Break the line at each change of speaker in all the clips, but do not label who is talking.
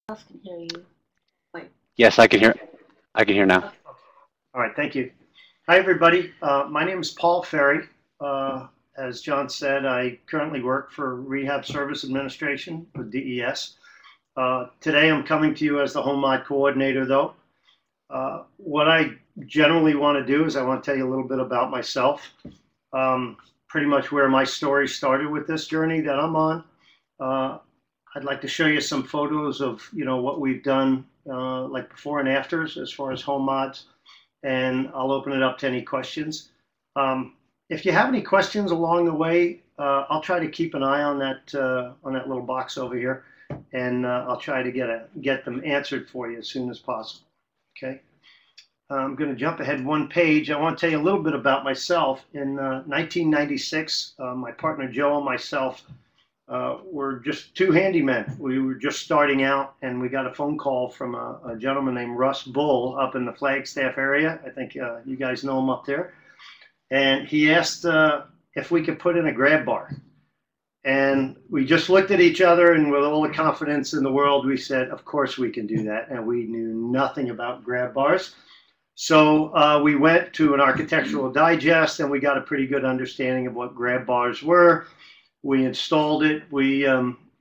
else can hear you. Wait.
Yes, I can hear. I can hear now.
Okay. All right, thank you. Hi, everybody. My name is Paul Ferry. As John said, I currently work for Rehab Service Administration with DES. Today, I'm coming to you as the Home Mod coordinator, though. What I generally want to do is I want to tell you a little bit about myself, pretty much where my story started with this journey that I'm on. I'd like to show you some photos of, what we've done, like before and afters as far as home mods, and I'll open it up to any questions. If you have any questions along the way, I'll try to keep an eye on that little box over here, and I'll try to get them answered for you as soon as possible. Okay. I'm going to jump ahead one page. I want to tell you a little bit about myself. In 1996, my partner Joe and myself were just two handymen. We were just starting out, and we got a phone call from a gentleman named Russ Bull up in the Flagstaff area. I think you guys know him up there. And he asked if we could put in a grab bar. And we just looked at each other, and with all the confidence in the world, we said, of course we can do that. And we knew nothing about grab bars. So we went to an architectural digest, and we got a pretty good understanding of what grab bars were. We installed it. We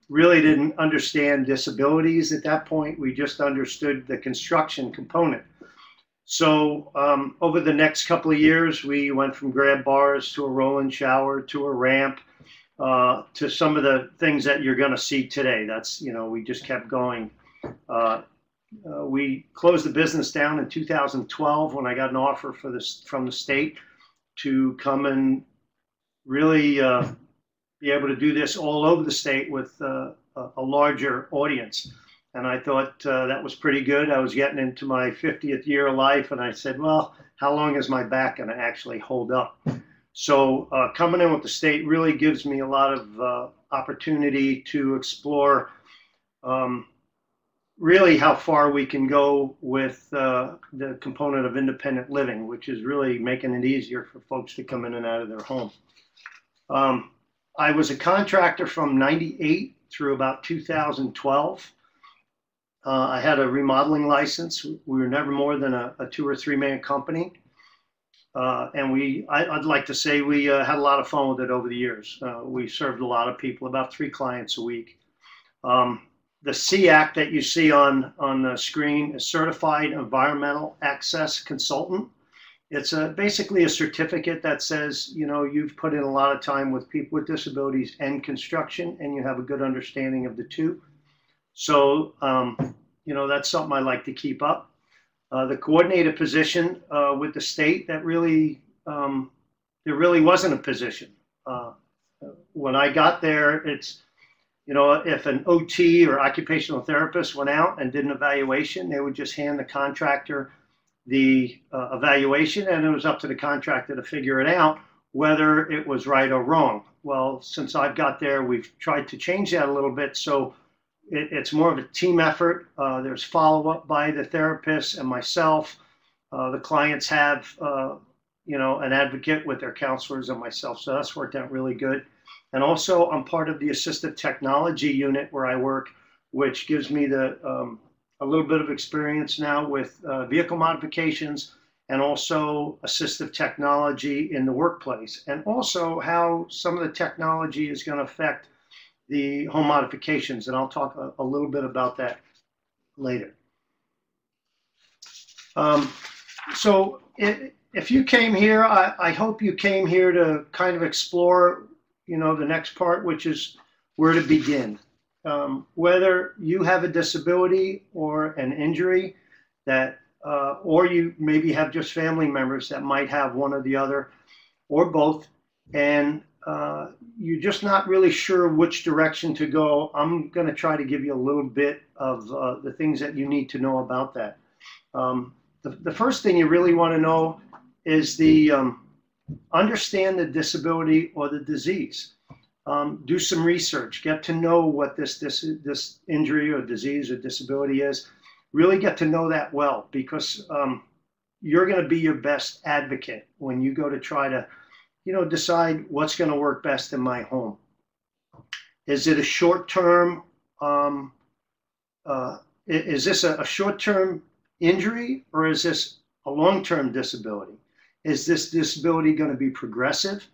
really didn't understand disabilities at that point. We just understood the construction component. So over the next couple of years, we went from grab bars to a roll-in shower to a ramp to some of the things that you're going to see today. That's, we just kept going. We closed the business down in 2012 when I got an offer from the state to come and really be able to do this all over the state with a larger audience. And I thought that was pretty good. I was getting into my 50th year of life, and I said, well, how long is my back going to actually hold up? So coming in with the state really gives me a lot of opportunity to explore really how far we can go with the component of independent living, which is really making it easier for folks to come in and out of their home. I was a contractor from '98 through about 2012. I had a remodeling license. We were never more than a 2 or 3 man company. And I'd like to say we had a lot of fun with it over the years. We served a lot of people, about 3 clients a week. The C.E.A.C that you see on the screen is Certified Environmental Access Consultant. It's basically a certificate that says, you've put in a lot of time with people with disabilities and construction, and you have a good understanding of the two. So, that's something I like to keep up. The coordinator position with the state, that really, there really wasn't a position. When I got there, it's, if an OT or occupational therapist went out and did an evaluation, they would just hand the contractor the evaluation, and it was up to the contractor to figure it out whether it was right or wrong. Well, since I've got there, we've tried to change that a little bit, so it's more of a team effort. There's follow-up by the therapist and myself. The clients have an advocate with their counselors and myself, so that's worked out really good. And also, I'm part of the assistive technology unit where I work, which gives me a little bit of experience now with vehicle modifications, and also assistive technology in the workplace, and also how some of the technology is going to affect the home modifications. And I'll talk a little bit about that later. So if you came here, I hope you came here to kind of explore, the next part, which is where to begin. Whether you have a disability or an injury that, or you maybe have just family members that might have one or the other, or both, and you're just not really sure which direction to go, I'm going to try to give you a little bit of the things that you need to know about that. The first thing you really want to know is understand the disability or the disease. Do some research, get to know what this injury or disease or disability is. Really get to know that well, because you're going to be your best advocate when you go to try to, decide what's going to work best in my home. Is it a short-term is this a short-term injury or is this a long-term disability? Is this disability going to be progressive?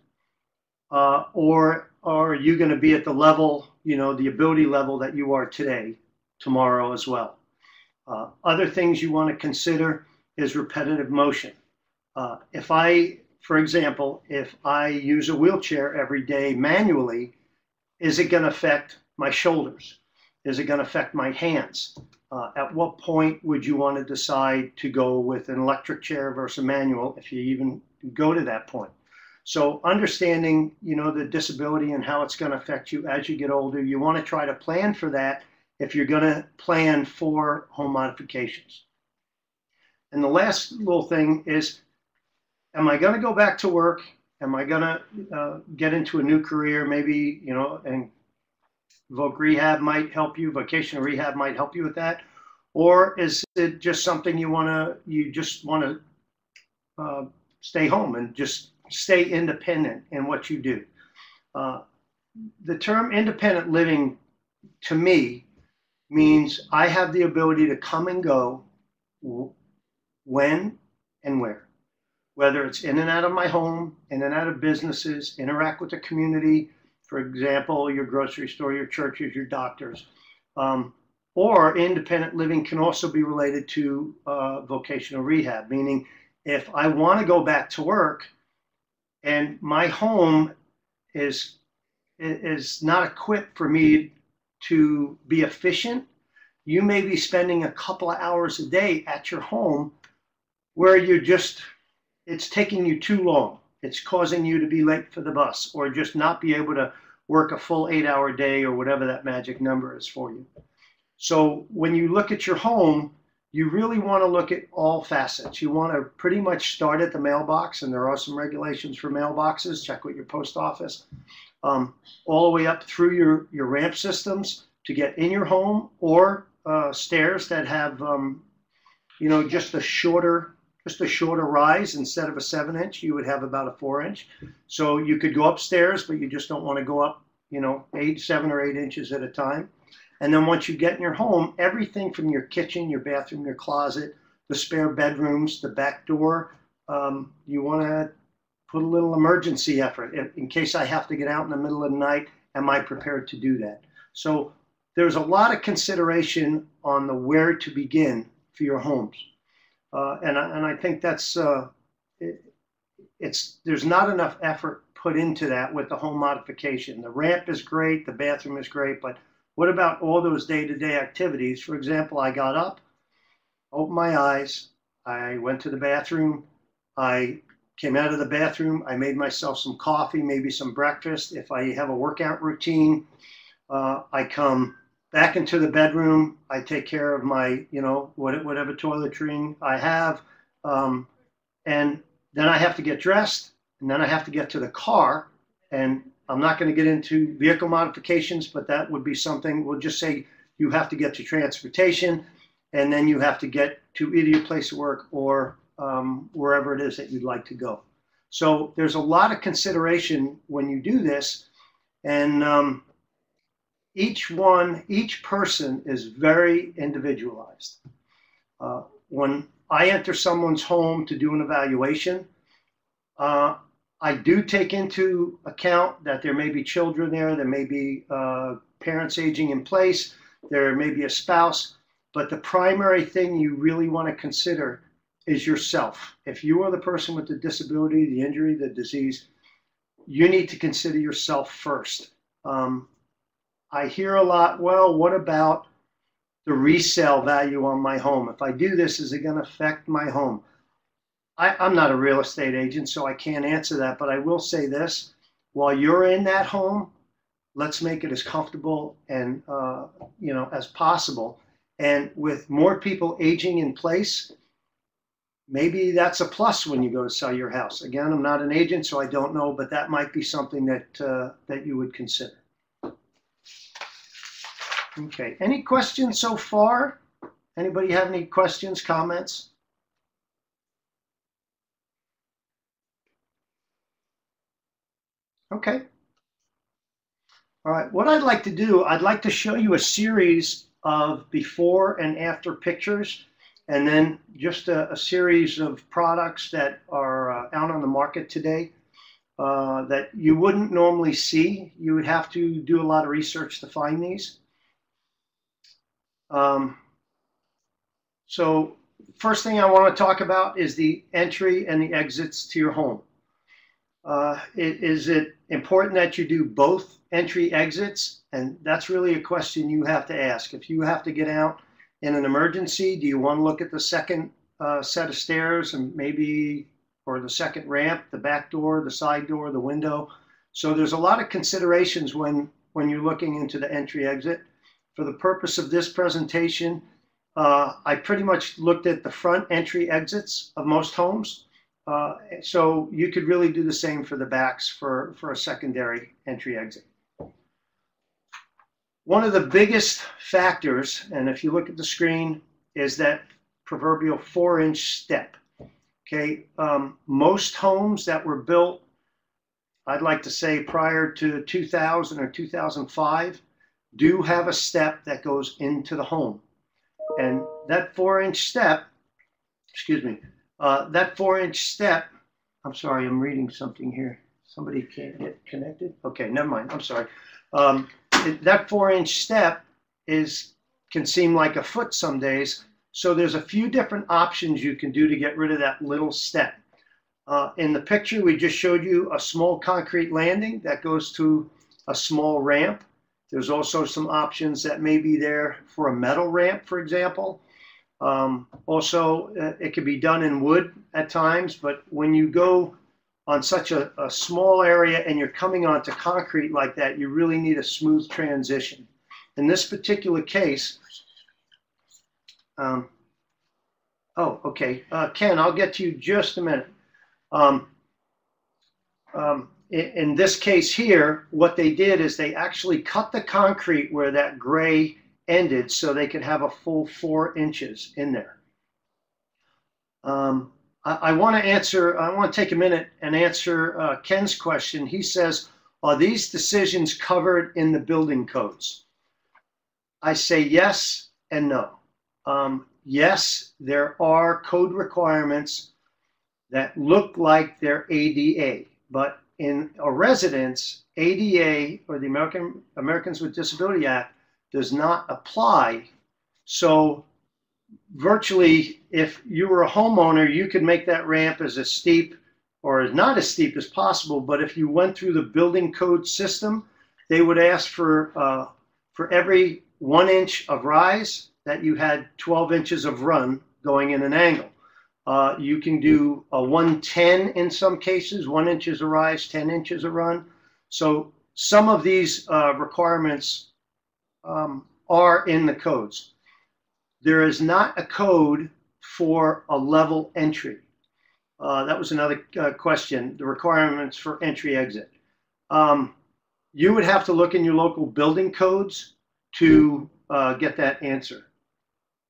Or are you going to be at the level, the ability level that you are today, tomorrow as well? Other things you want to consider is repetitive motion. For example, if I use a wheelchair every day manually, is it going to affect my shoulders? Is it going to affect my hands? At what point would you want to decide to go with an electric chair versus a manual, if you even go to that point? So understanding, the disability and how it's going to affect you as you get older, you want to try to plan for that if you're going to plan for home modifications. And the last little thing is, am I going to go back to work? Am I going to get into a new career? Maybe, and voc rehab might help you, vocational rehab might help you with that. Or is it just something you just want to stay home and just stay independent in what you do? The term independent living to me means I have the ability to come and go when and where. Whether it's in and out of my home, in and out of businesses, interact with the community, for example, your grocery store, your churches, your doctors. Or independent living can also be related to vocational rehab, meaning if I want to go back to work and my home is not equipped for me to be efficient, you may be spending a couple of hours a day at your home where it's taking you too long. It's causing you to be late for the bus or just not be able to work a full 8-hour day or whatever that magic number is for you. So when you look at your home, you really want to look at all facets. You want to pretty much start at the mailbox, and there are some regulations for mailboxes. Check with your post office. All the way up through your ramp systems to get in your home, or stairs that have, just a shorter rise. Instead of a 7-inch, you would have about a 4-inch. So you could go upstairs, but you just don't want to go up, 7 or 8 inches at a time. And then once you get in your home, everything from your kitchen, your bathroom, your closet, the spare bedrooms, the back door, you want to put a little emergency effort. In case I have to get out in the middle of the night, am I prepared to do that? So there's a lot of consideration on the where to begin for your homes. And I think that's, there's not enough effort put into that with the home modification. The ramp is great, the bathroom is great, but what about all those day-to-day activities? For example, I got up, opened my eyes, I went to the bathroom, I came out of the bathroom, I made myself some coffee, maybe some breakfast. If I have a workout routine, I come back into the bedroom, I take care of my, whatever toiletry I have, and then I have to get dressed, and then I have to get to the car, and I'm not going to get into vehicle modifications, but that would be something, we'll just say you have to get to transportation, and then you have to get to either your place of work or wherever it is that you'd like to go. So there's a lot of consideration when you do this, and each person is very individualized. When I enter someone's home to do an evaluation, I do take into account that there may be children there may be parents aging in place, there may be a spouse, but the primary thing you really want to consider is yourself. If you are the person with the disability, the injury, the disease, you need to consider yourself first. I hear a lot, well, what about the resale value on my home? If I do this, is it going to affect my home? I'm not a real estate agent, so I can't answer that, but I will say this. While you're in that home, let's make it as comfortable and as possible. And with more people aging in place, maybe that's a plus when you go to sell your house. Again, I'm not an agent, so I don't know, but that might be something that you would consider. Okay, any questions so far? Anybody have any questions, comments? Okay. All right, what I'd like to do, I'd like to show you a series of before and after pictures, and then just a series of products that are out on the market today that you wouldn't normally see. You would have to do a lot of research to find these. So first thing I want to talk about is the entry and the exits to your home. Is it important that you do both entry exits? And that's really a question you have to ask. If you have to get out in an emergency, do you want to look at the second set of stairs and maybe, or the second ramp, the back door, the side door, the window? So there's a lot of considerations when you're looking into the entry exit. For the purpose of this presentation, I pretty much looked at the front entry exits of most homes. So you could really do the same for the backs for a secondary entry exit. One of the biggest factors, and if you look at the screen, is that proverbial 4-inch step. Okay, most homes that were built, I'd like to say prior to 2000 or 2005, do have a step that goes into the home. And that 4-inch step, excuse me, that 4-inch step, I'm sorry, I'm reading something here. Somebody can't get connected? Okay, never mind, I'm sorry. That 4-inch step can seem like a foot some days. So there's a few different options you can do to get rid of that little step. In the picture, we just showed you a small concrete landing that goes to a small ramp. There's also some options that may be there for a metal ramp, for example. Also, it can be done in wood at times, but when you go on such a small area and you're coming onto concrete like that, you really need a smooth transition. In this particular case, oh, okay, Ken, I'll get to you just a minute. In this case here, what they did is they actually cut the concrete where that gray ended so they could have a full 4 inches in there. I want to take a minute and answer Ken's question. He says, are these decisions covered in the building codes? I say yes and no. Yes, there are code requirements that look like they're ADA, but in a residence, ADA, or the Americans with Disability Act, does not apply. So virtually, if you were a homeowner, you could make that ramp as steep or as not as steep as possible. But if you went through the building code system, they would ask for every 1 inch of rise that you had 12 inches of run going in an angle. You can do a 110 in some cases, 1 inch is a rise, 10 inches a run. So some of these requirements are in the codes. There is not a code for a level entry. That was another question, the requirements for entry exit. You would have to look in your local building codes to get that answer.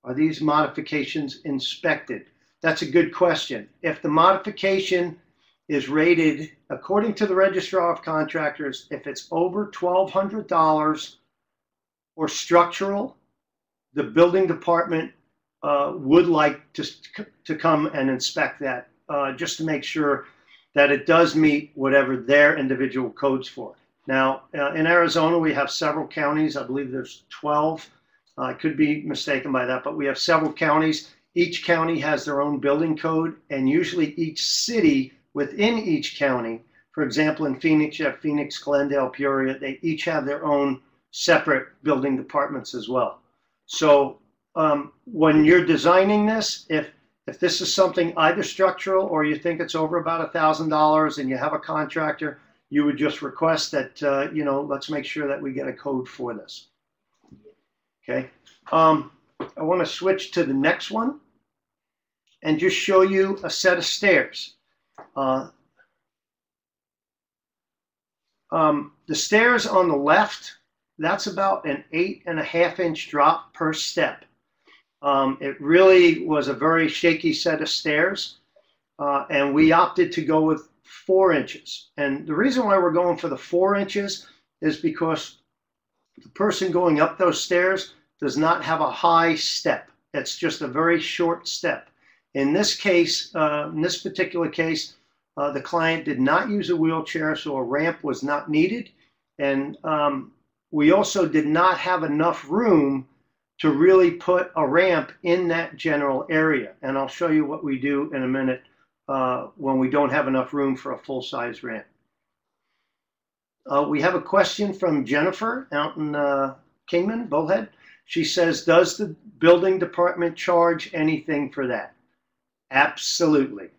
Are these modifications inspected? That's a good question. If the modification is rated, according to the Registrar of Contractors, if it's over $1,200 or structural, the building department would like to come and inspect that just to make sure that it does meet whatever their individual codes for. Now, in Arizona, we have several counties. I believe there's 12. I could be mistaken by that, but we have several counties. Each county has their own building code, and usually each city within each county, for example, in Phoenix, you have Phoenix, Glendale, Peoria, they each have their own separate building departments as well. So when you're designing this, if this is something either structural or you think it's over about $1,000 and you have a contractor, you would just request that, let's make sure that we get a code for this. Okay. I want to switch to the next one and just show you a set of stairs. The stairs on the left, that's about an 8.5 inch drop per step. It really was a very shaky set of stairs, and we opted to go with 4 inches. And the reason why we're going for the 4 inches is because the person going up those stairs does not have a high step. It's just a very short step. In this case, in this particular case, the client did not use a wheelchair, so a ramp was not needed. And we also did not have enough room to really put a ramp in that general area. And I'll show you what we do in a minute when we don't have enough room for a full-size ramp. We have a question from Jennifer out in Kingman, Bullhead. She says, does the building department charge anything for that? Absolutely.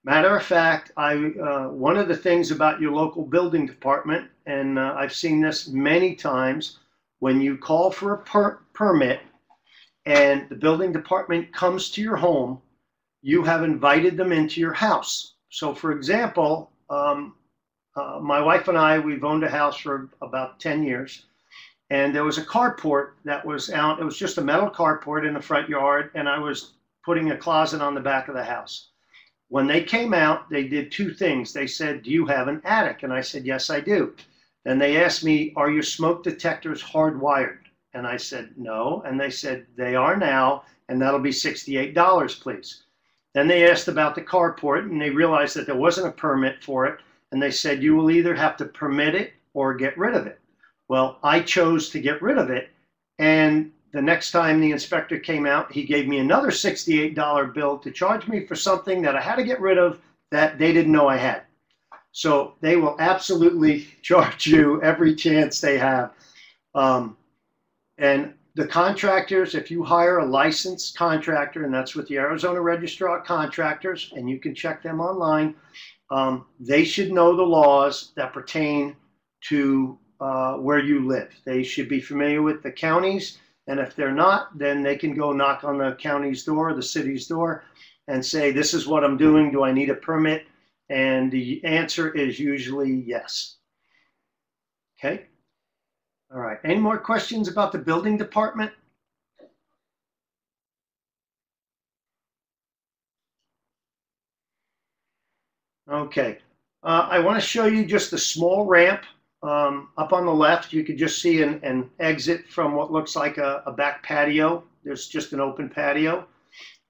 Matter of fact, one of the things about your local building department, and I've seen this many times, when you call for a permit and the building department comes to your home, you have invited them into your house. So for example, my wife and I, we've owned a house for about 10 years. And there was a carport that was out. It was just a metal carport in the front yard. And I was putting a closet on the back of the house. When they came out, they did two things. They said, do you have an attic? And I said, yes, I do. And they asked me, are your smoke detectors hardwired? And I said, no. And they said, they are now. And that'll be $68, please. Then they asked about the carport, and they realized that there wasn't a permit for it. And they said, you will either have to permit it or get rid of it. Well, I chose to get rid of it. And the next time the inspector came out, he gave me another $68 bill to charge me for something that I had to get rid of that they didn't know I had. So they will absolutely charge you every chance they have. And the contractors, if you hire a licensed contractor, and that's with the Arizona Registrar of Contractors, and you can check them online, they should know the laws that pertain to where you live. They should be familiar with the counties, and if they're not, then they can go knock on the county's door, the city's door, and say, this is what I'm doing. Do I need a permit? And the answer is usually yes. Okay. All right. Any more questions about the building department? Okay. I want to show you just a small ramp. Up on the left, you could just see an exit from what looks like a back patio. There's just an open patio.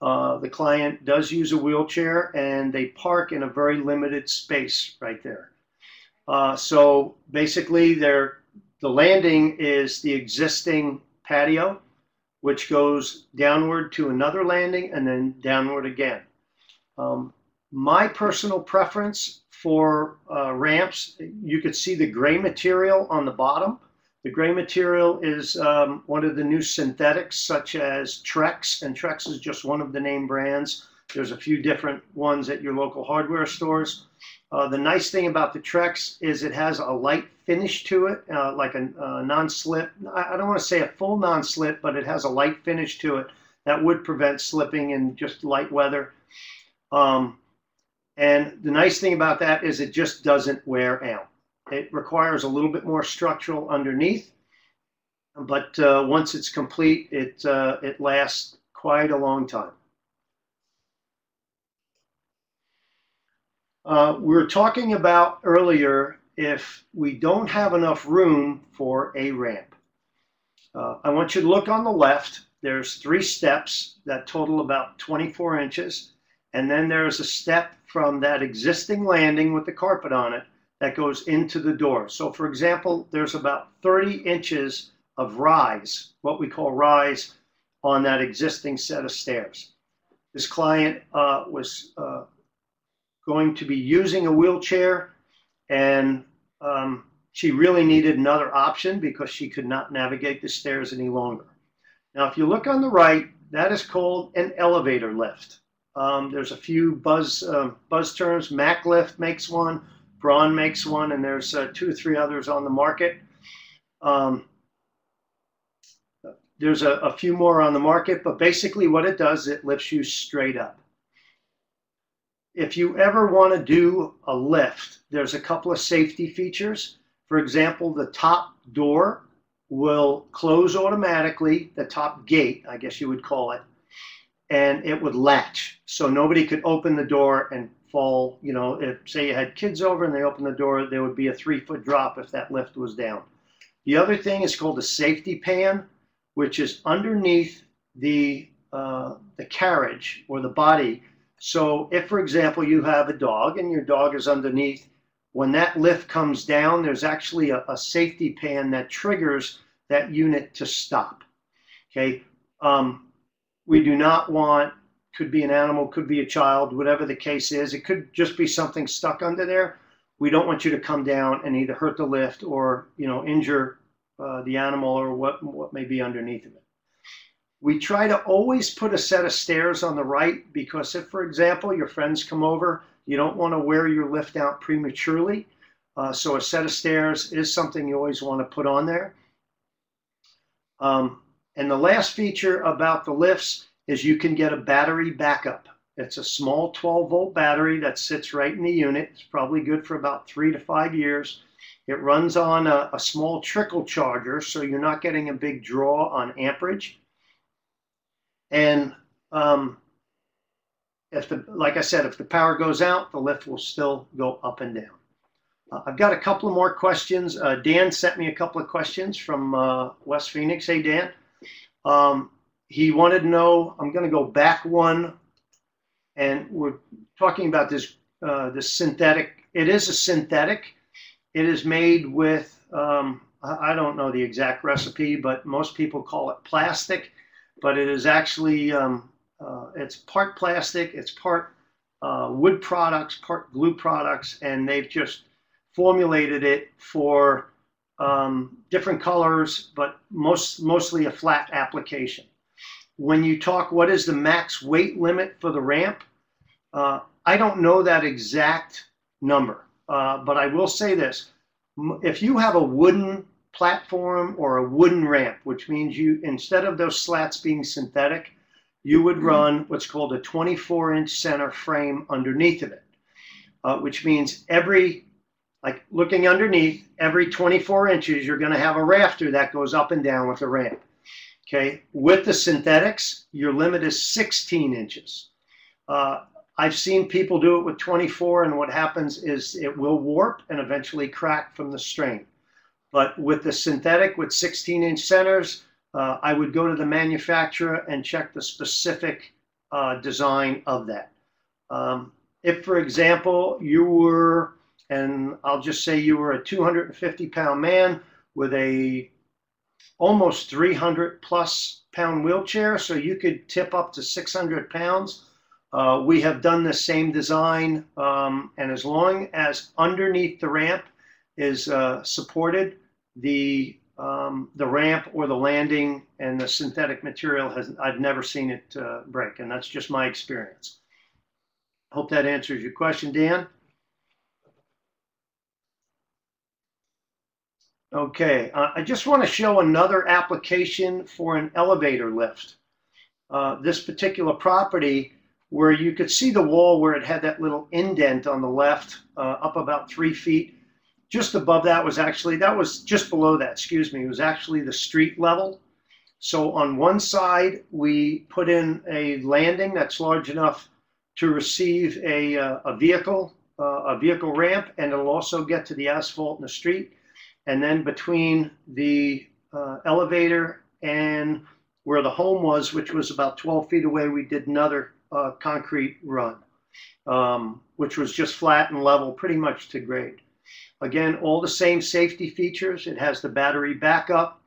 The client does use a wheelchair, and they park in a very limited space right there. So basically, the landing is the existing patio, which goes downward to another landing and then downward again. My personal preference for ramps, you could see the gray material on the bottom. The gray material is one of the new synthetics, such as Trex, and Trex is just one of the name brands. There's a few different ones at your local hardware stores. The nice thing about the Trex is it has a light finish to it, like a non-slip. I don't want to say a full non-slip, but it has a light finish to it that would prevent slipping in just light weather. And the nice thing about that is it just doesn't wear out. It requires a little bit more structural underneath, but once it's complete, it lasts quite a long time. We were talking about earlier if we don't have enough room for a ramp. I want you to look on the left. There's 3 steps that total about 24 inches. And then there's a step from that existing landing with the carpet on it that goes into the door. So for example, there's about 30 inches of rise, what we call rise, on that existing set of stairs. This client was going to be using a wheelchair, and she really needed another option because she could not navigate the stairs any longer. Now, if you look on the right, that is called an elevator lift. There's a few buzz terms. MacLift makes one, Braun makes one, and there's 2 or 3 others on the market. There's a few more on the market, but basically what it does, it lifts you straight up. If you ever want to do a lift, there's a couple of safety features. For example, the top door will close automatically, the top gate, I guess you would call it, and it would latch. So nobody could open the door and fall. You know, if say you had kids over and they opened the door, there would be a 3-foot drop if that lift was down. The other thing is called a safety pan. which is underneath the carriage or the body. So if, for example, you have a dog and your dog is underneath, when that lift comes down, there's actually a safety pan that triggers that unit to stop. Okay. We do not want, could be an animal, could be a child, whatever the case is. It could just be something stuck under there. We don't want you to come down and either hurt the lift or, you know, injure the animal or what may be underneath of it. We try to always put a set of stairs on the right, because if, for example, your friends come over, you don't want to wear your lift out prematurely. So a set of stairs is something you always want to put on there. And the last feature about the lifts is you can get a battery backup. It's a small 12-volt battery that sits right in the unit. It's probably good for about 3 to 5 years. It runs on a small trickle charger, so you're not getting a big draw on amperage. And like I said, if the power goes out, the lift will still go up and down. I've got a couple of more questions. Dan sent me a couple of questions from West Phoenix. Hey, Dan. He wanted to know, I'm going to go back one, and we're talking about this synthetic. It is a synthetic. It is made with, I don't know the exact recipe, but most people call it plastic, but it is actually, it's part plastic, it's part wood products, part glue products, and they've just formulated it for different colors, but mostly a flat application. When you talk, what is the max weight limit for the ramp? I don't know that exact number, but I will say this. If you have a wooden platform or a wooden ramp, which means you, instead of those slats being synthetic, you would run what's called a 24-inch center frame underneath of it, which means like looking underneath, every 24 inches, you're going to have a rafter that goes up and down with the ramp. Okay. With the synthetics, your limit is 16 inches. I've seen people do it with 24, and what happens is it will warp and eventually crack from the strain. But with the synthetic, with 16-inch centers, I would go to the manufacturer and check the specific design of that. If, for example, you were, and I'll just say you were a 250-pound man with a almost 300+ pound wheelchair, so you could tip up to 600 pounds. We have done the same design, and as long as underneath the ramp is supported, the ramp or the landing and the synthetic material I've never seen it break, and that's just my experience. Hope that answers your question, Dan. Okay, I just want to show another application for an elevator lift. This particular property, where you could see the wall where it had that little indent on the left, up about 3 feet. Just above that was actually, that was just below that, excuse me, it was actually the street level. So on one side, we put in a landing that's large enough to receive a vehicle ramp, and it'll also get to the asphalt in the street. And then between the elevator and where the home was, which was about 12 feet away, we did another concrete run, which was just flat and level, pretty much to grade. Again, all the same safety features. It has the battery backup.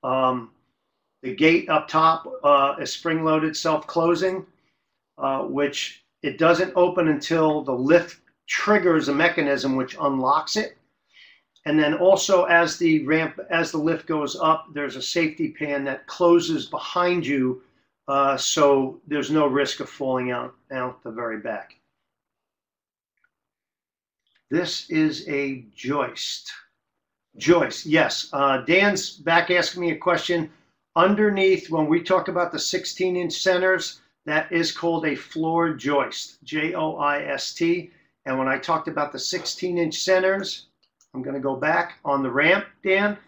The gate up top is spring-loaded, self-closing, which it doesn't open until the lift triggers a mechanism which unlocks it. And then also as the lift goes up, there's a safety pan that closes behind you, so there's no risk of falling out the very back. This is a joist. Joist, yes. Dan's back asking me a question. Underneath, when we talk about the 16-inch centers, that is called a floor joist, J-O-I-S-T. And when I talked about the 16-inch centers, I'm going to go back on the ramp, Dan.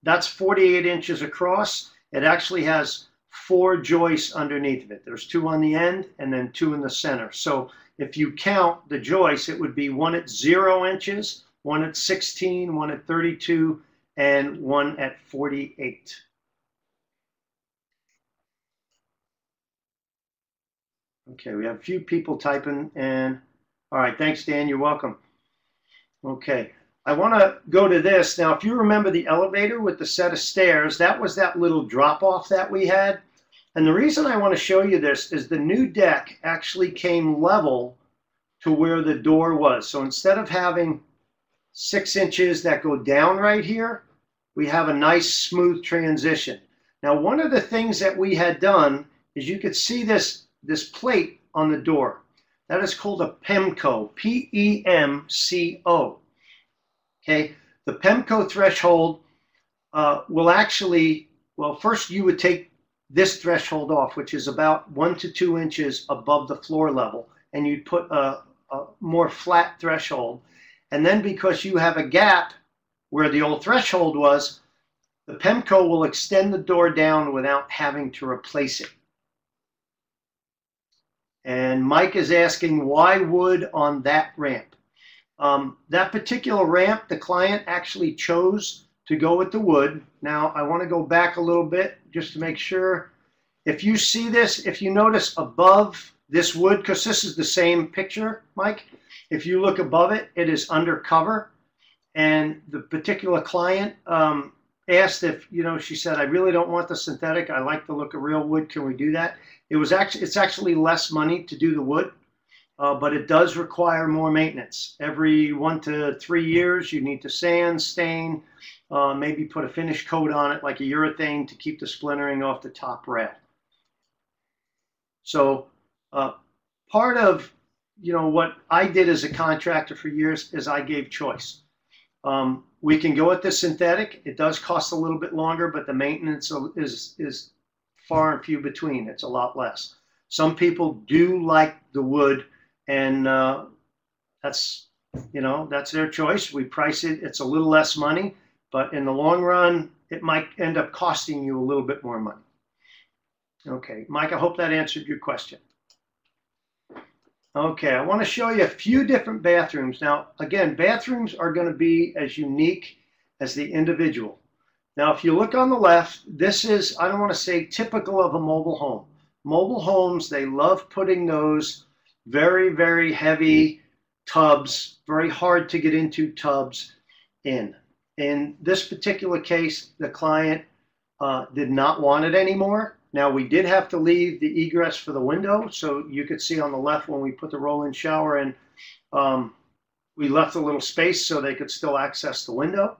That's 48 inches across. It actually has 4 joists underneath of it. There's 2 on the end and then 2 in the center. So if you count the joists, it would be 1 at 0 inches, 1 at 16, 1 at 32, and 1 at 48. Okay, we have a few people typing, and all right, thanks, Dan. You're welcome. Okay, I want to go to this. Now, if you remember the elevator with the set of stairs, that was that little drop-off that we had. And the reason I want to show you this is the new deck actually came level to where the door was. So instead of having 6 inches that go down right here, we have a nice smooth transition. Now, one of the things that we had done is you could see this plate on the door. That is called a PEMCO, P-E-M-C-O. Okay, the PEMCO threshold will actually, well, first you would take this threshold off, which is about 1 to 2 inches above the floor level, and you'd put a more flat threshold. And then because you have a gap where the old threshold was, the PEMCO will extend the door down without having to replace it. And Mike is asking, why wood on that ramp? That particular ramp, the client actually chose to go with the wood. Now, I want to go back a little bit just to make sure. If you see this, if you notice above this wood, because this is the same picture, Mike, if you look above it, it is undercover. And the particular client asked if, she said, I really don't want the synthetic. I like the look of real wood. Can we do that? It's actually less money to do the wood, but it does require more maintenance. Every 1 to 3 years, you need to sand, stain, maybe put a finish coat on it like a urethane to keep the splintering off the top rail. So part of what I did as a contractor for years is I gave choice. We can go with the synthetic. It does cost a little bit longer, but the maintenance is far and few between. It's a lot less. Some people do like the wood, and that's their choice. We price it. It's a little less money, but in the long run, it might end up costing you a little bit more money. Okay, Mike, I hope that answered your question. Okay, I want to show you a few different bathrooms. Now, again, bathrooms are going to be as unique as the individual. Now, if you look on the left, this is, I don't want to say typical of a mobile home. Mobile homes, they love putting those very, very heavy tubs, very hard to get into tubs in. In this particular case, the client did not want it anymore. Now, we did have to leave the egress for the window, so you could see on the left when we put the roll-in shower in, we left a little space so they could still access the window.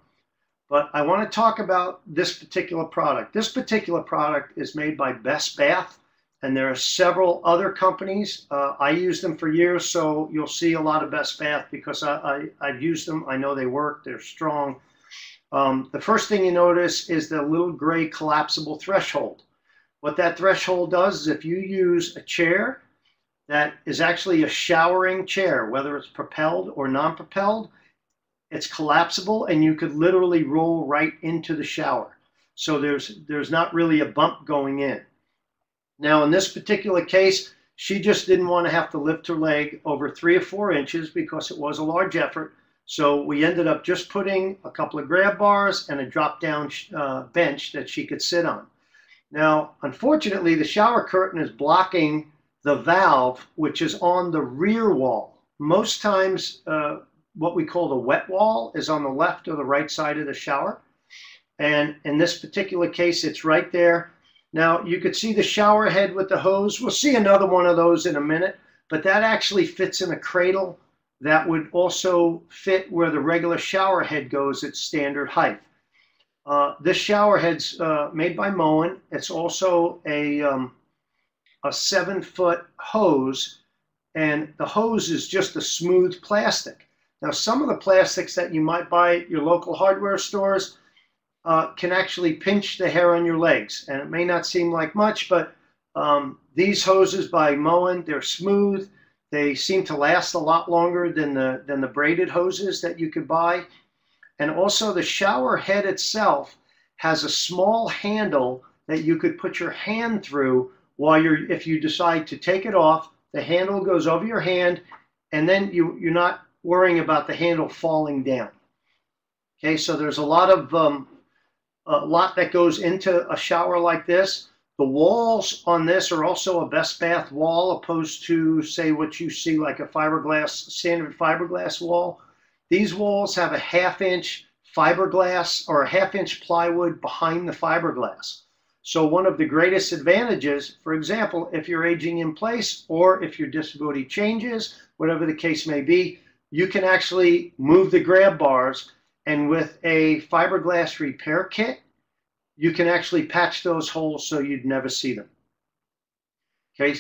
But I want to talk about this particular product. This particular product is made by Best Bath, and there are several other companies. I used them for years, so you'll see a lot of Best Bath because I've used them. I know they work. They're strong. The first thing you notice is the little gray collapsible threshold. What that threshold does is if you use a chair that is actually a showering chair, whether it's propelled or non-propelled, it's collapsible and you could literally roll right into the shower. So there's not really a bump going in. Now in this particular case, she just didn't want to have to lift her leg over 3 or 4 inches because it was a large effort. So we ended up just putting a couple of grab bars and a drop down bench that she could sit on. Now, unfortunately, the shower curtain is blocking the valve, which is on the rear wall. Most times, what we call the wet wall is on the left or the right side of the shower. And in this particular case, it's right there. Now, you could see the shower head with the hose. We'll see another one of those in a minute, but that actually fits in a cradle that would also fit where the regular shower head goes at standard height. This shower head's made by Moen. It's also a 7-foot hose, and the hose is just a smooth plastic. Now, some of the plastics that you might buy at your local hardware stores can actually pinch the hair on your legs, and it may not seem like much, but these hoses by Moen, they're smooth. They seem to last a lot longer than the braided hoses that you could buy. And also the shower head itself has a small handle that you could put your hand through while if you decide to take it off, the handle goes over your hand, and then you're not worrying about the handle falling down. Okay, so there's a lot that goes into a shower like this. The walls on this are also a best bath wall, opposed to, say, what you see like a fiberglass, standard fiberglass wall. These walls have a 1/2 inch fiberglass or a 1/2 inch plywood behind the fiberglass. So one of the greatest advantages, for example, if you're aging in place or if your disability changes, whatever the case may be, you can actually move the grab bars, and with a fiberglass repair kit, you can actually patch those holes so you'd never see them. Okay,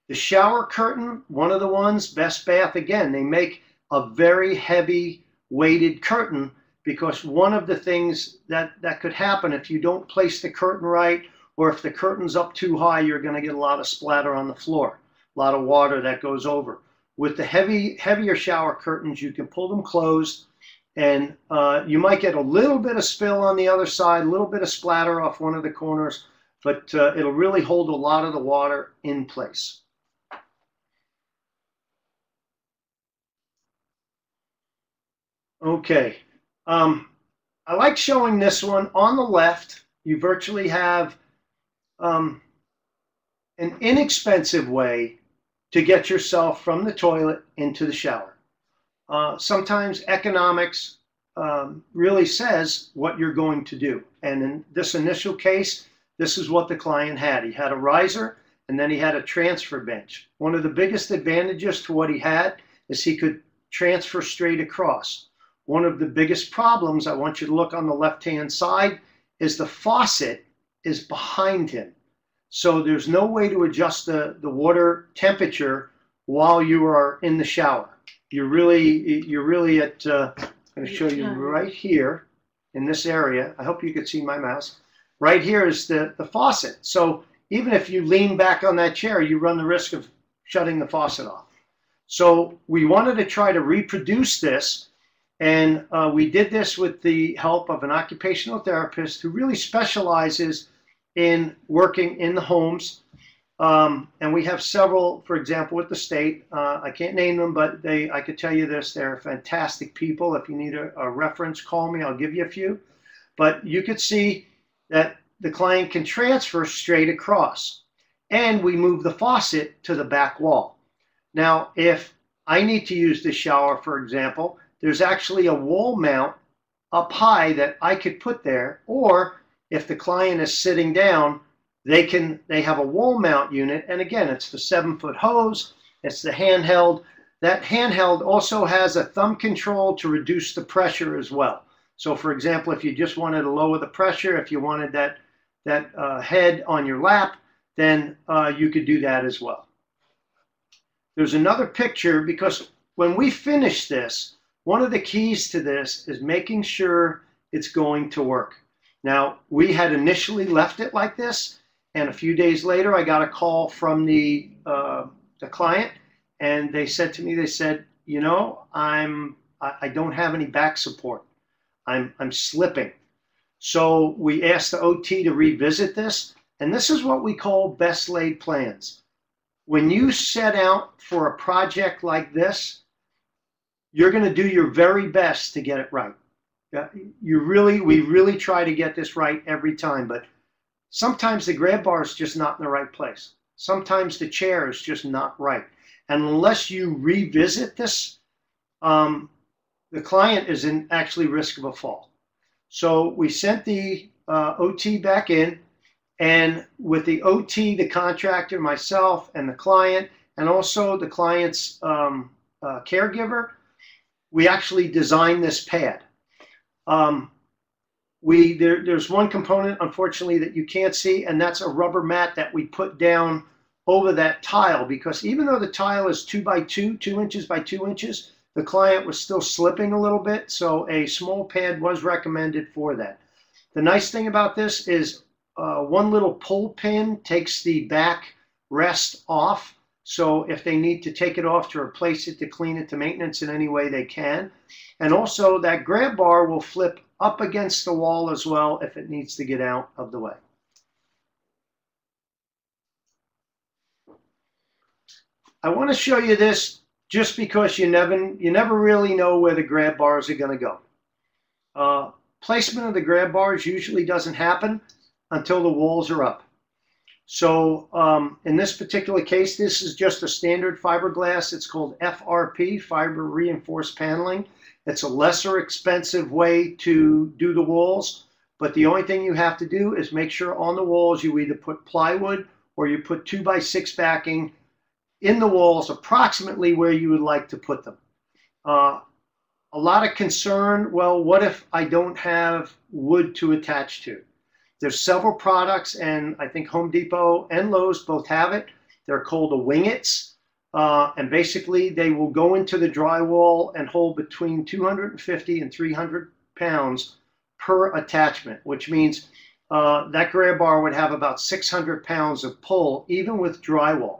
the shower curtain, one of the ones, Best Bath, again, they make a very heavy weighted curtain, because one of the things that could happen if you don't place the curtain right, or if the curtain's up too high, you're going to get a lot of splatter on the floor, a lot of water that goes over. With the heavier shower curtains, you can pull them closed, and you might get a little bit of spill on the other side, a little bit of splatter off one of the corners, but it'll really hold a lot of the water in place. Okay, I like showing this one. On the left, you virtually have an inexpensive way to get yourself from the toilet into the shower. Sometimes economics really says what you're going to do. And in this initial case, this is what the client had. He had a riser, and then he had a transfer bench. One of the biggest advantages to what he had is he could transfer straight across. One of the biggest problems, I want you to look on the left-hand side, is the faucet is behind him. So there's no way to adjust the water temperature while you are in the shower. You're really at, I'm going to show you right here in this area. I hope you can see my mouse. Right here is the faucet. So even if you lean back on that chair, you run the risk of shutting the faucet off. So we wanted to try to reproduce this, and we did this with the help of an occupational therapist who really specializes in working in the homes. And we have several, for example, with the state. I can't name them, but I could tell you this, they're fantastic people. If you need a reference, call me, I'll give you a few. But you could see that the client can transfer straight across. And we move the faucet to the back wall. Now, if I need to use the shower, for example, there's actually a wall mount up high that I could put there, or if the client is sitting down, they have a wall mount unit, and again, it's the 7-foot hose, it's the handheld. That handheld also has a thumb control to reduce the pressure as well. So for example, if you just wanted to lower the pressure, if you wanted that head on your lap, then you could do that as well. There's another picture, because when we finish this, one of the keys to this is making sure it's going to work. Now, we had initially left it like this, and a few days later, I got a call from the client, and they said to me, they said, you know, I don't have any back support. I'm slipping. So we asked the OT to revisit this, and this is what we call best laid plans. When you set out for a project like this, you're going to do your very best to get it right. We really try to get this right every time, but sometimes the grab bar is just not in the right place. Sometimes the chair is just not right. And unless you revisit this, the client is in actually risk of a fall. So we sent the OT back in, and with the OT, the contractor, myself, and the client, and also the client's caregiver, we actually designed this pad. There's one component, unfortunately, that you can't see, and that's a rubber mat that we put down over that tile, because even though the tile is 2 by 2, 2 inches by 2 inches, the client was still slipping a little bit, so a small pad was recommended for that. The nice thing about this is one little pull pin takes the back rest off, so if they need to take it off to replace it, to clean it, to maintenance in any way they can. And also that grab bar will flip up against the wall as well if it needs to get out of the way. I want to show you this just because you never really know where the grab bars are going to go. Placement of the grab bars usually doesn't happen until the walls are up. So in this particular case, this is just a standard fiberglass. It's called FRP, fiber reinforced paneling. It's a lesser expensive way to do the walls, but the only thing you have to do is make sure on the walls you either put plywood or you put 2x6 backing in the walls approximately where you would like to put them. A lot of concern, well, what if I don't have wood to attach to? There's several products, and I think Home Depot and Lowe's both have it. They're called the Wingets, and basically they will go into the drywall and hold between 250 and 300 pounds per attachment, which means that grab bar would have about 600 pounds of pull, even with drywall.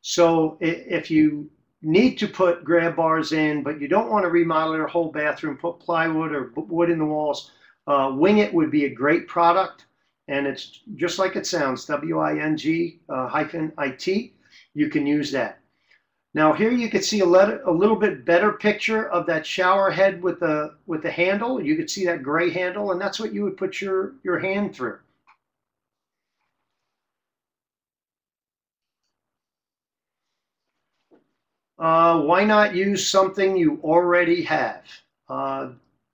So if you need to put grab bars in, but you don't want to remodel your whole bathroom, put plywood or wood in the walls, Winget would be a great product. And it's just like it sounds, W-I-N-G -IT. You can use that. Now here you can see a little bit better picture of that shower head with the handle. You could see that gray handle, and that's what you would put your hand through. Why not use something you already have?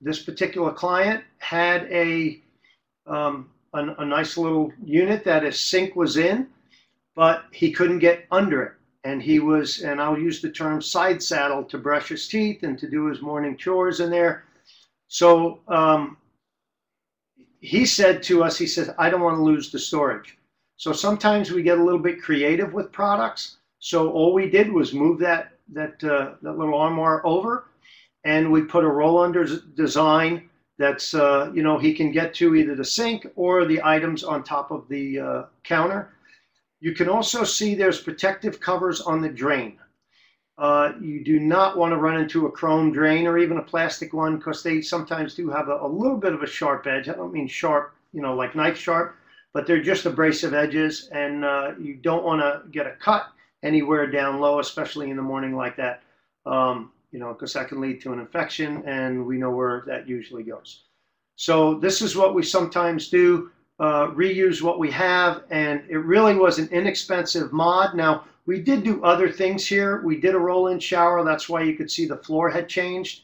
This particular client had a nice little unit that his sink was in, but he couldn't get under it. And he was, and I'll use the term side saddle to brush his teeth and to do his morning chores in there. So he said to us, he said, I don't want to lose the storage. So sometimes we get a little bit creative with products. So all we did was move that little armoire over, and we put a roll under design that's, you know, he can get to either the sink or the items on top of the counter. You can also see there's protective covers on the drain. You do not want to run into a chrome drain or even a plastic one, because they sometimes do have a little bit of a sharp edge. I don't mean sharp, you know, like knife sharp, but they're just abrasive edges, and you don't want to get a cut anywhere down low, especially in the morning like that. You know, because that can lead to an infection, and we know where that usually goes. So this is what we sometimes do, reuse what we have, and it really was an inexpensive mod. Now, we did do other things here. We did a roll-in shower. That's why you could see the floor had changed.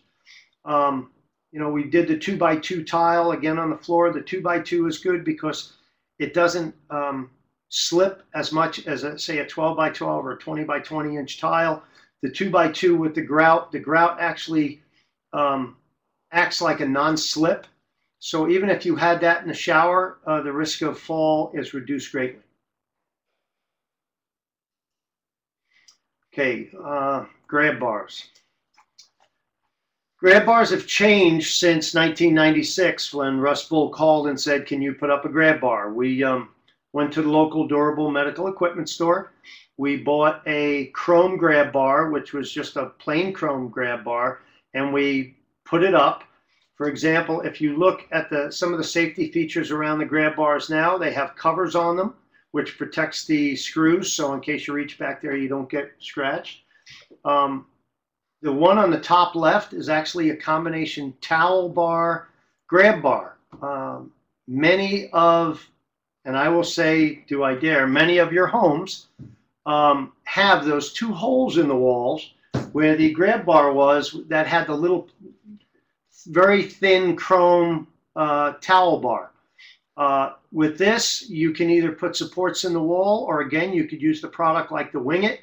You know, we did the 2x2 tile again on the floor. The 2x2 is good because it doesn't slip as much as, say, a 12x12 or a 20x20 inch tile. The 2x2 with the grout actually acts like a non-slip. So even if you had that in the shower, the risk of fall is reduced greatly. Okay, grab bars. Grab bars have changed since 1996 when Russ Bull called and said, can you put up a grab bar? We went to the local durable medical equipment store. We bought a chrome grab bar, which was just a plain chrome grab bar, and we put it up. For example, if you look at some of the safety features around the grab bars now, they have covers on them, which protects the screws, so in case you reach back there, you don't get scratched. The one on the top left is actually a combination towel bar, grab bar. Many of, and I will say, do I dare, many of your homes have those two holes in the walls where the grab bar was that had the little very thin chrome towel bar. With this, you can either put supports in the wall, or again, you could use the product like the Winget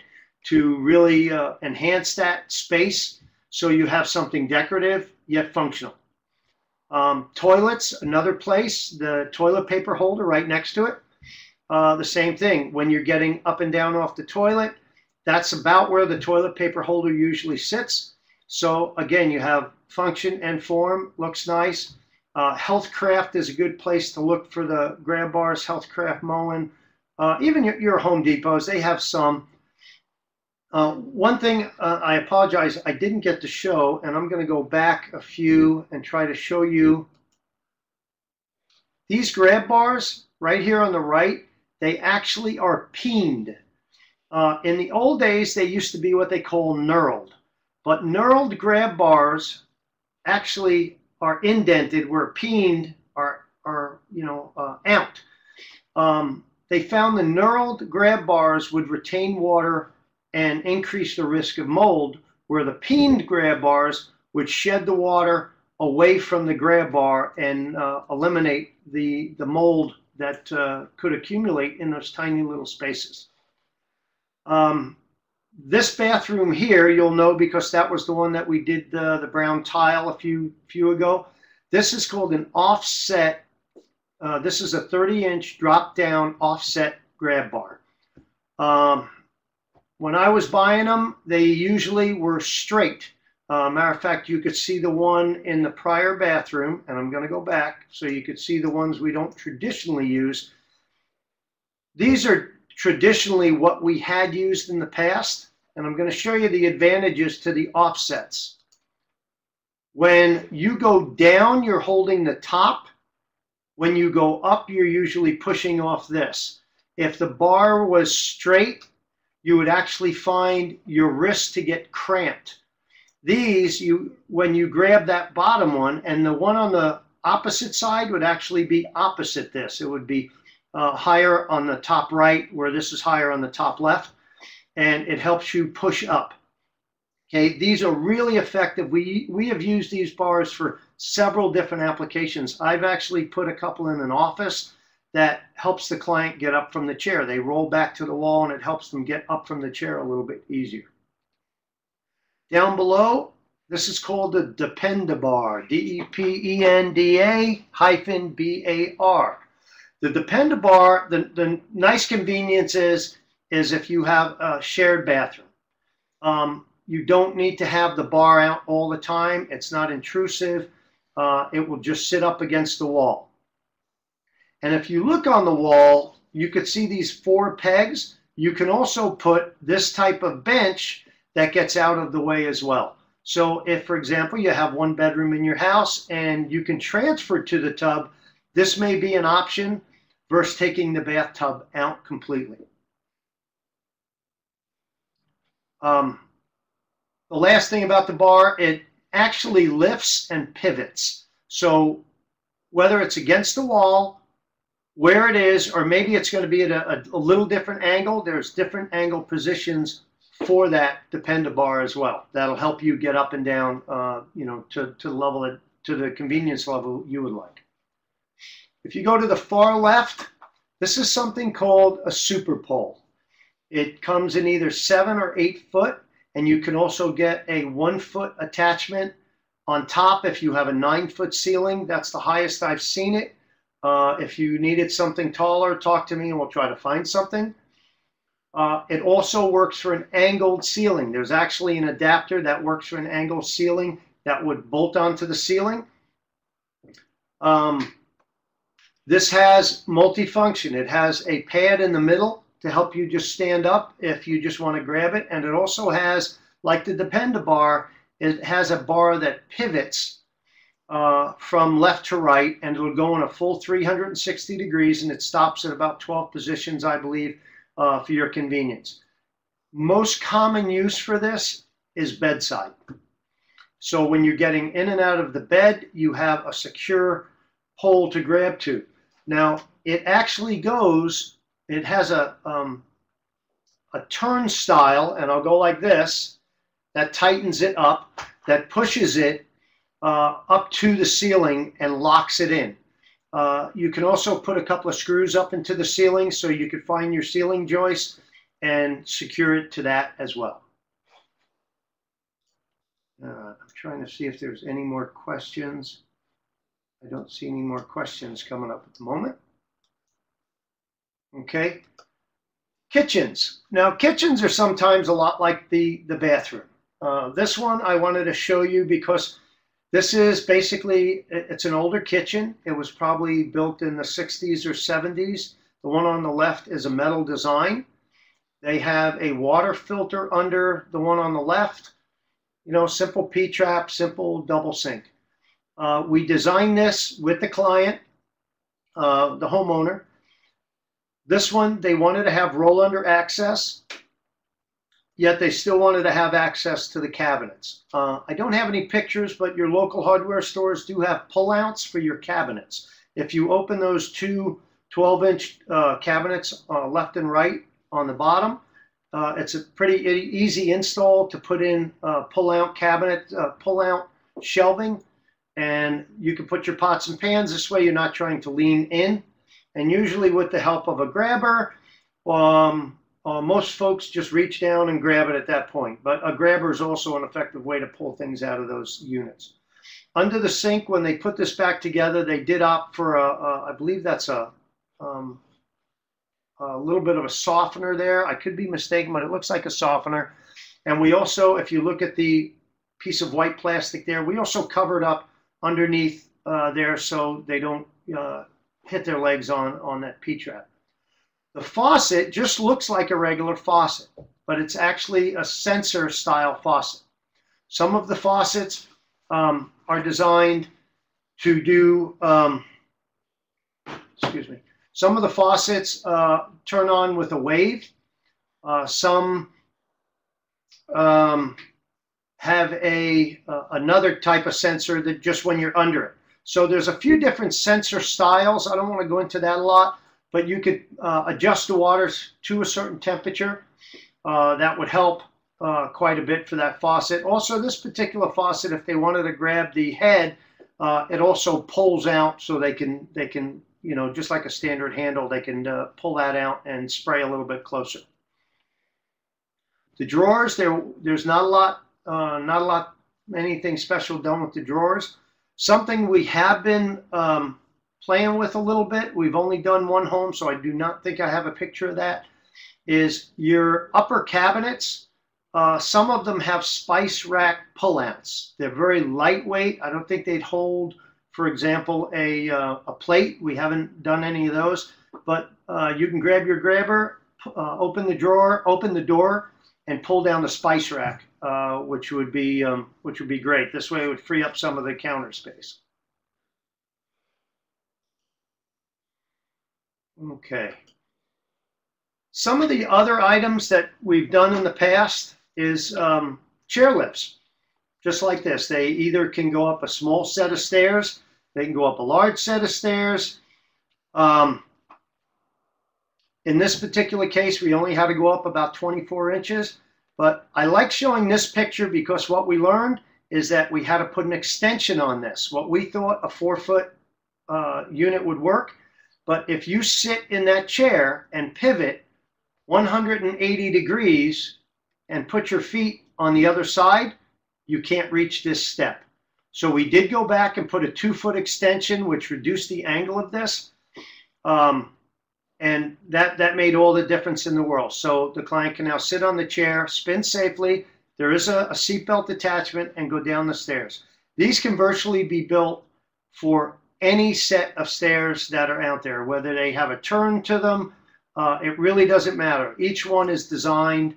to really enhance that space so you have something decorative yet functional. Toilets, another place, the toilet paper holder right next to it. The same thing, when you're getting up and down off the toilet, that's about where the toilet paper holder usually sits. So again, you have function and form, looks nice. Healthcraft is a good place to look for the grab bars, Healthcraft Moen. Even your Home Depots, they have some. One thing, I apologize, I didn't get to show, and I'm going to go back a few and try to show you. These grab bars right here on the right, they actually are peened. In the old days, they used to be what they call knurled. But knurled grab bars actually are indented, where peened are out. they found the knurled grab bars would retain water and increase the risk of mold, where the peened grab bars would shed the water away from the grab bar and eliminate the mold that could accumulate in those tiny little spaces. This bathroom here, you'll know because that was the one that we did the brown tile a few ago. This is called an offset. This is a 30-inch drop-down offset grab bar. When I was buying them, they usually were straight. Matter of fact, you could see the one in the prior bathroom, and I'm going to go back so you could see the ones we don't traditionally use. These are traditionally what we had used in the past, and I'm going to show you the advantages to the offsets. When you go down, you're holding the top. When you go up, you're usually pushing off this. If the bar was straight, you would actually find your wrist to get cramped. These, when you grab that bottom one, and the one on the opposite side would actually be opposite this. It would be higher on the top right, where this is higher on the top left, and it helps you push up. Okay, these are really effective. We have used these bars for several different applications. I've actually put a couple in an office that helps the client get up from the chair. They roll back to the wall and it helps them get up from the chair a little bit easier. Down below, this is called the Dependabar, D-E-P-E-N-D-A--B-A-R. The Dependabar, the nice convenience is if you have a shared bathroom. You don't need to have the bar out all the time. It's not intrusive. It will just sit up against the wall. And if you look on the wall, you could see these 4 pegs. You can also put this type of bench that gets out of the way as well. So if, for example, you have 1 bedroom in your house and you can transfer to the tub, this may be an option versus taking the bathtub out completely. The last thing about the bar, it actually lifts and pivots. So whether it's against the wall, where it is, or maybe it's going to be at a little different angle, there's different angle positions for that Dependabar as well. That'll help you get up and down, you know, to the level to the convenience level you would like. If you go to the far left, this is something called a super pole. It comes in either 7 or 8 foot, and you can also get a 1 foot attachment on top if you have a 9 foot ceiling. That's the highest I've seen it. If you needed something taller, talk to me and we'll try to find something. It also works for an angled ceiling. There's actually an adapter that works for an angled ceiling that would bolt onto the ceiling. This has multifunction. It has a pad in the middle to help you just stand up if you just want to grab it. And it also has, like the Dependabar, it has a bar that pivots from left to right, and it'll go in a full 360 degrees, and it stops at about 12 positions, I believe, for your convenience. Most common use for this is bedside. So when you're getting in and out of the bed, you have a secure pole to grab to. Now, it actually goes, it has a turnstile, and I'll go like this, that tightens it up, that pushes it up to the ceiling and locks it in. You can also put a couple of screws up into the ceiling so you could find your ceiling joist and secure it to that as well. I'm trying to see if there's any more questions. I don't see any more questions coming up at the moment. Okay. Kitchens. Now, kitchens are sometimes a lot like the bathroom. This one I wanted to show you because this is basically, it's an older kitchen. It was probably built in the 60s or 70s. The one on the left is a metal design. They have a water filter under the one on the left. You know, simple P-trap, simple double sink. We designed this with the client, the homeowner. This one, they wanted to have roll under access, yet they still wanted to have access to the cabinets. I don't have any pictures, but your local hardware stores do have pullouts for your cabinets. If you open those 2 12-inch cabinets left and right on the bottom. It's a pretty easy install to put in pull-out cabinet, pull-out shelving, and you can put your pots and pans. This way you're not trying to lean in. And usually with the help of a grabber, most folks just reach down and grab it at that point. But a grabber is also an effective way to pull things out of those units. Under the sink, when they put this back together, they did opt for I believe that's a little bit of a softener there. I could be mistaken, but it looks like a softener. And we also, if you look at the piece of white plastic there, we also covered up underneath there so they don't hit their legs on that P-trap. The faucet just looks like a regular faucet, but it's actually a sensor style faucet. Some of the faucets are designed to do, some of the faucets turn on with a wave. Some have another type of sensor that just when you're under it. So there's a few different sensor styles. I don't want to go into that a lot, but you could adjust the waters to a certain temperature. That would help quite a bit for that faucet. Also, this particular faucet, if they wanted to grab the head, it also pulls out so they can, you know, just like a standard handle, they can pull that out and spray a little bit closer. The drawers, there's not a lot, anything special done with the drawers. Something we have been playing with a little bit, we've only done one home, so I do not think I have a picture of that, is your upper cabinets. Some of them have spice rack pullouts. They're very lightweight. I don't think they'd hold, for example, a plate. We haven't done any of those, but you can grab your grabber, open the drawer, open the door, and pull down the spice rack, which would be great. This way it would free up some of the counter space. Okay. Some of the other items that we've done in the past is chair lifts, just like this. They either can go up a small set of stairs, they can go up a large set of stairs. In this particular case, we only had to go up about 24 inches, but I like showing this picture because what we learned is that we had to put an extension on this. What we thought a 4-foot unit would work, but if you sit in that chair and pivot 180 degrees and put your feet on the other side, you can't reach this step. So we did go back and put a 2-foot extension, which reduced the angle of this. And that made all the difference in the world. So the client can now sit on the chair, spin safely. There is a seatbelt attachment, and go down the stairs. These can virtually be built for any set of stairs that are out there, whether they have a turn to them. It really doesn't matter. Each one is designed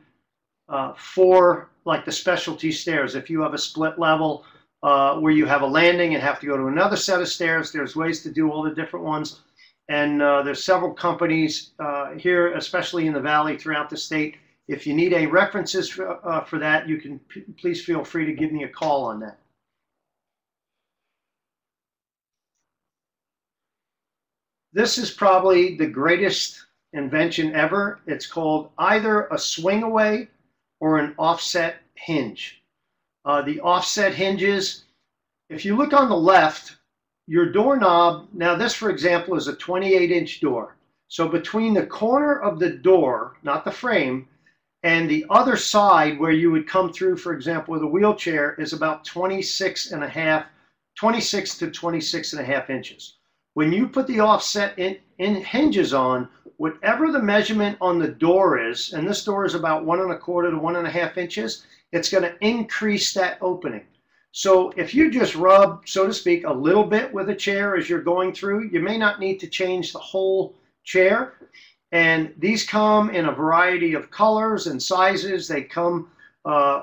for like the specialty stairs. If you have a split level where you have a landing and have to go to another set of stairs, there's ways to do all the different ones. And there's several companies here, especially in the Valley, throughout the state. If you need any references for that, you can please feel free to give me a call on that. This is probably the greatest invention ever. It's called either a swing away or an offset hinge. The offset hinges, if you look on the left, your doorknob, now this, for example, is a 28-inch door. So between the corner of the door, not the frame, and the other side where you would come through, for example, with a wheelchair, is about 26 to 26.5 inches. When you put the offset in hinges on, whatever the measurement on the door is, and this door is about 1 1/4 to 1.5 inches, it's going to increase that opening. So if you just rub, so to speak, a little bit with a chair as you're going through, you may not need to change the whole chair. And these come in a variety of colors and sizes. They come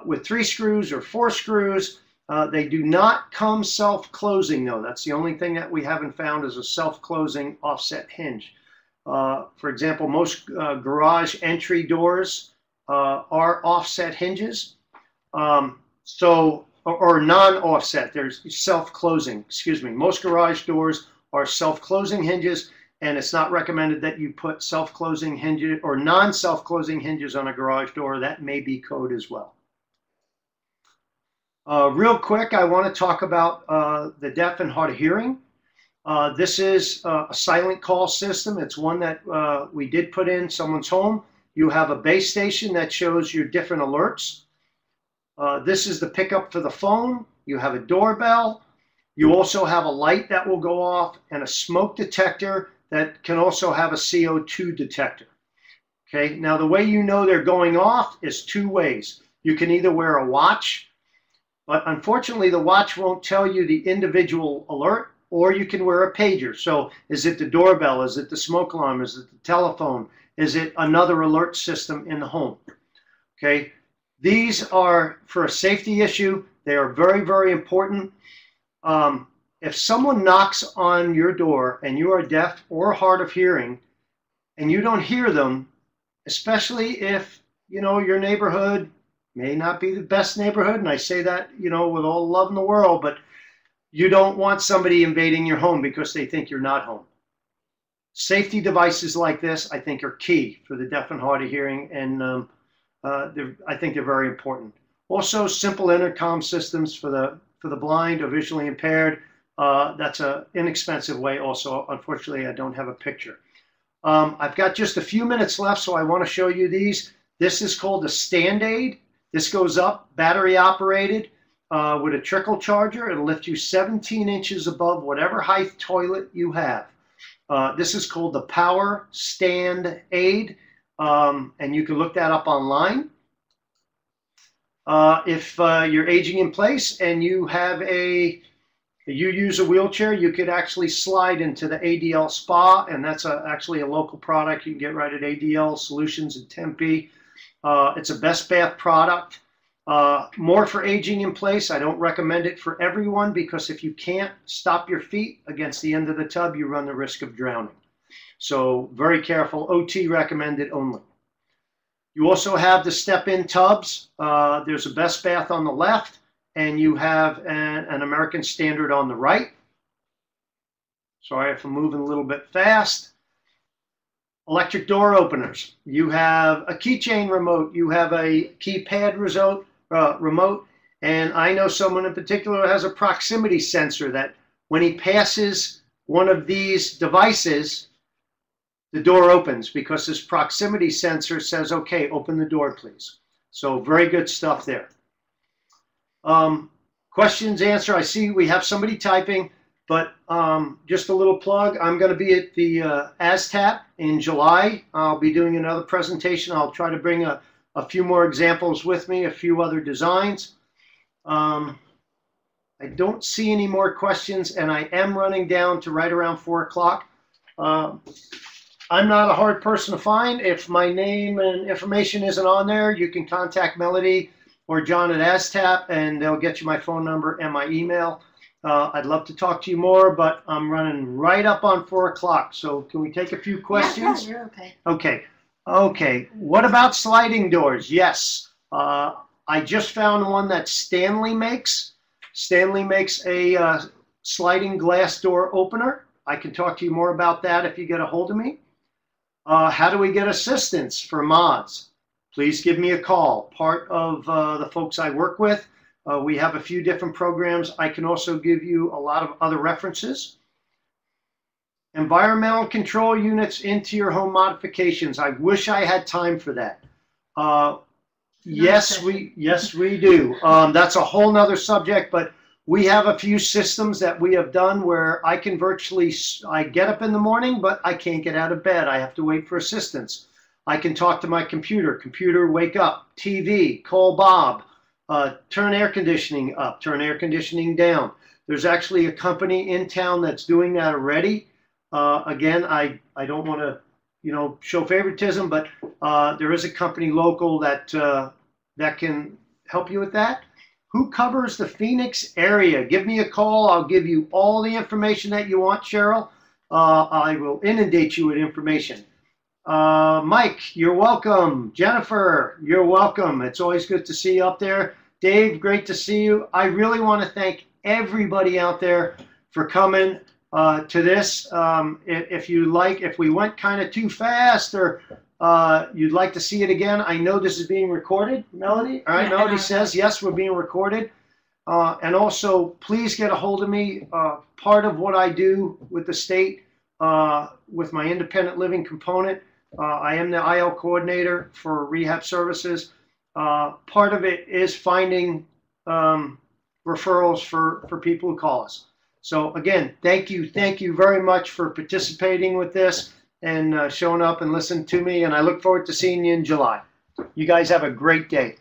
with 3 screws or 4 screws. They do not come self-closing, though. That's the only thing that we haven't found is a self-closing offset hinge. For example, most garage entry doors are offset hinges. Or non-offset, there's self-closing, excuse me. Most garage doors are self-closing hinges, and it's not recommended that you put self-closing hinges or non-self-closing hinges on a garage door. That may be code as well. Real quick, I want to talk about the deaf and hard of hearing. This is a silent call system. It's one that we did put in someone's home. You have a base station that shows your different alerts. This is the pickup for the phone. You have a doorbell. You also have a light that will go off and a smoke detector that can also have a CO2 detector. Okay, now the way you know they're going off is two ways. You can either wear a watch, but unfortunately the watch won't tell you the individual alert, or you can wear a pager. So is it the doorbell? Is it the smoke alarm? Is it the telephone? Is it another alert system in the home? Okay, these are for a safety issue. They are very, very important. If someone knocks on your door and you are deaf or hard of hearing and you don't hear them, especially if, you know, your neighborhood may not be the best neighborhood, and I say that, you know, with all the love in the world, but you don't want somebody invading your home because they think you're not home. Safety devices like this, I think, are key for the deaf and hard of hearing, and I think they're very important. Also, simple intercom systems for the blind or visually impaired. That's an inexpensive way also. Unfortunately, I don't have a picture. I've got just a few minutes left, so I want to show you these. This is called a stand aid. This goes up, battery operated, with a trickle charger. It'll lift you 17 inches above whatever height toilet you have. This is called the Power Stand Aid, and you can look that up online. If you're aging in place and you use a wheelchair, you could actually slide into the ADL Spa, and that's actually a local product you can get right at ADL Solutions in Tempe. It's a Best Bath product. More for aging in place. I don't recommend it for everyone because if you can't stop your feet against the end of the tub, you run the risk of drowning. So very careful. OT recommended only. You also have the step-in tubs. There's a Best Bath on the left, and you have an American Standard on the right. Sorry if I'm moving a little bit fast. Electric door openers. You have a keychain remote. You have a keypad remote. And I know someone in particular has a proximity sensor that when he passes one of these devices, the door opens because this proximity sensor says, okay, open the door, please. So very good stuff there. Questions, answer. I see we have somebody typing, but just a little plug. I'm going to be at the ASTAP in July. I'll be doing another presentation. I'll try to bring a few more examples with me, a few other designs. I don't see any more questions, and I am running down to right around 4 o'clock. I'm not a hard person to find. If my name and information isn't on there, you can contact Melody or John at ASTAP, and they'll get you my phone number and my email. I'd love to talk to you more, but I'm running right up on 4 o'clock. So can we take a few questions?
Yeah, you're okay.
Okay. Okay. What about sliding doors? Yes. I just found one that Stanley makes. Stanley makes a sliding glass door opener. I can talk to you more about that if you get a hold of me. How do we get assistance for mods? Please give me a call. Part of the folks I work with, we have a few different programs. I can also give you a lot of other references. Environmental control units into your home modifications. I wish I had time for that. Yes, we do. That's a whole nother subject, but we have a few systems that we have done where I can I get up in the morning, but I can't get out of bed. I have to wait for assistance. I can talk to my computer, wake up, TV, call Bob, turn air conditioning up, turn air conditioning down. There's actually a company in town that's doing that already. Again, I don't want to, show favoritism, but there is a company local that can help you with that. Who covers the Phoenix area? Give me a call. I'll give you all the information that you want, Cheryl. I will inundate you with information. Mike, you're welcome. Jennifer, you're welcome. It's always good to see you up there. Dave, great to see you. I really want to thank everybody out there for coming. to this. If you like, if we went kind of too fast or you'd like to see it again, I know this is being recorded, Melody. All right,
Yeah,
Melody says, yes, we're being recorded. And also, please get a hold of me. Part of what I do with the state, with my independent living component, I am the IL coordinator for rehab services. Part of it is finding referrals for people who call us. So again, thank you very much for participating with this and showing up and listening to me. And I look forward to seeing you in July. You guys have a great day.